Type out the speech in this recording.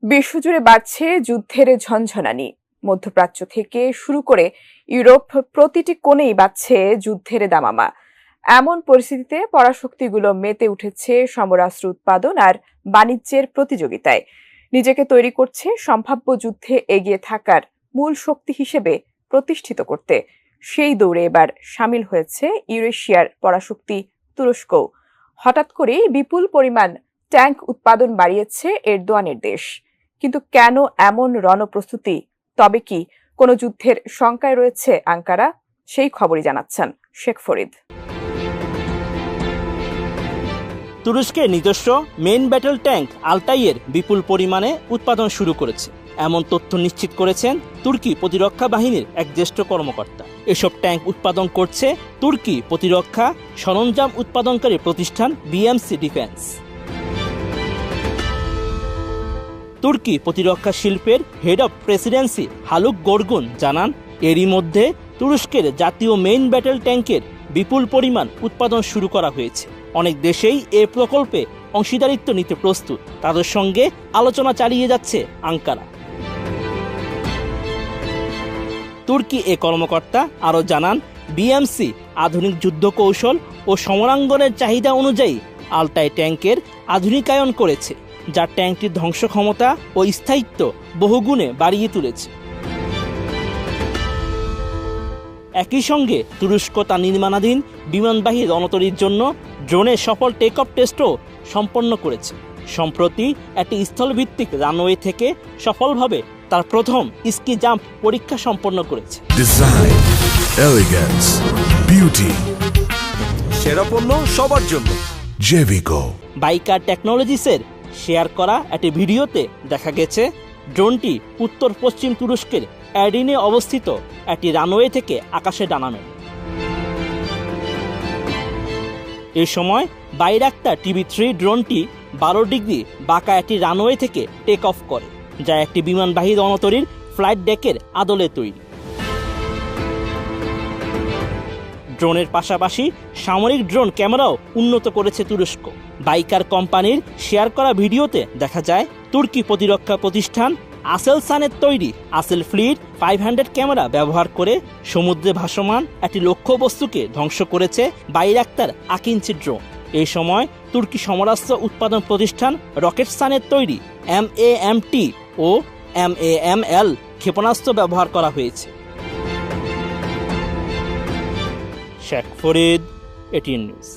বিশ্বজুড়ে বাড়ছে যুদ্ধের ঝনঝনানি। মধ্যপ্রাচ্য থেকে শুরু করে ইউরোপ প্রতিটি কোণেই বাড়ছে যুদ্ধের দামামা। এমন পরিস্থিতিতে পরাশক্তিগুলো মেতে উঠেছে সমরাস্ত্র উৎপাদন আর বাণিজ্যের প্রতিযোগিতায়। নিজেকে তৈরি করছে সম্ভাব্য যুদ্ধে এগিয়ে থাকার মূল শক্তি হিসেবে প্রতিষ্ঠিত করতে। সেই দৌড়ে এবার সামিল হয়েছে ইউরেশিয়ার পরাশক্তি তুরস্কও। হঠাৎ করেই বিপুল পরিমাণ ট্যাঙ্ক উৎপাদন বাড়িয়েছে এরদোয়ানের দেশ। কিন্তু কেন এমন রণপ্রস্তুতি? তবে কি কোনো যুদ্ধের শঙ্কায় রয়েছে আঙ্কারা? সেই খবরই জানাচ্ছেন শেখ ফরিদ। তুরস্কের নিজস্ব মেইন ব্যাটল ট্যাঙ্ক আলতাইয়ের বিপুল পরিমাণে উৎপাদন শুরু করেছে, এমন তথ্য নিশ্চিত করেছেন তুর্কি প্রতিরক্ষা বাহিনীর এক জ্যেষ্ঠ কর্মকর্তা। এসব ট্যাঙ্ক উৎপাদন করছে তুর্কি প্রতিরক্ষা সরঞ্জাম উৎপাদনকারী প্রতিষ্ঠান বিএমসি ডিফেন্স। তুর্কি প্রতিরক্ষা শিল্পের হেড অব প্রেসিডেন্সি হালুক গোরগুন জানান, এরই মধ্যে তুরস্কের জাতীয় মেইন ব্যাটল ট্যাঙ্কের বিপুল পরিমাণ উৎপাদন শুরু করা হয়েছে। অনেক দেশেই এ প্রকল্পে অংশীদারিত্ব নিতে প্রস্তুত। তাদের সঙ্গে আলোচনা চালিয়ে যাচ্ছে আঙ্কারা। তুর্কি এ কর্মকর্তা আরও জানান, বিএমসি আধুনিক যুদ্ধ কৌশল ও সমরাঙ্গনের চাহিদা অনুযায়ী আলতাই ট্যাঙ্কের আধুনিকায়ন করেছে, যা ট্যাঙ্কটির ধ্বংস ক্ষমতা ও স্থায়িত্ব বহুগুণে বাড়িয়ে তুলেছে। একই সঙ্গে তুরস্ক তার নির্মাণাধীন বিমানবাহী রণতরীর জন্য ড্রোনের সফল টেক অফ টেস্টও সম্পন্ন করেছে। সম্প্রতি একটি স্থলভিত্তিক রানওয়ে থেকে সফলভাবে তার প্রথম স্কি জাম্প পরীক্ষা সম্পন্ন করেছে। ডিজাইন, এলিগেন্স, বিউটি, সেরা পণ্য সবার জন্য জেভিকো। বাইকার টেকনোলজিসের শেয়ার করা একটি ভিডিওতে দেখা গেছে ড্রোনটি উত্তর পশ্চিম তুরস্কের অ্যাডিনে অবস্থিত একটি রানওয়ে থেকে আকাশে ডানা মেলে। এ সময় বাইরাক্তার TB3 ড্রোনটি 12 ডিগ্রি বাঁকা একটি রানওয়ে থেকে টেক অফ করে, যা একটি বিমানবাহী রণতরীর ফ্লাইট ডেকের আদলে তৈরি। ড্রোনের পাশাপাশি সামরিক ড্রোন ক্যামেরাও উন্নত করেছে তুরস্ক। বাইকার কোম্পানির শেয়ার করা ভিডিওতে দেখা যায় তুর্কি প্রতিরক্ষা প্রতিষ্ঠান আসেলসানের তৈরি আসেল ফ্লিট 500 ক্যামেরা ব্যবহার করে সমুদ্রে ভাসমান একটি লক্ষ্যবস্তুকে ধ্বংস করেছে বাইরাক্তার আকিঞ্চি ড্রোন। এই সময় তুর্কি সমরাস্ত্র উৎপাদন প্রতিষ্ঠান রকেটসানের তৈরি MAMT ও MAML ক্ষেপণাস্ত্র ব্যবহার করা হয়েছে। Sheikh Farid, ATN news.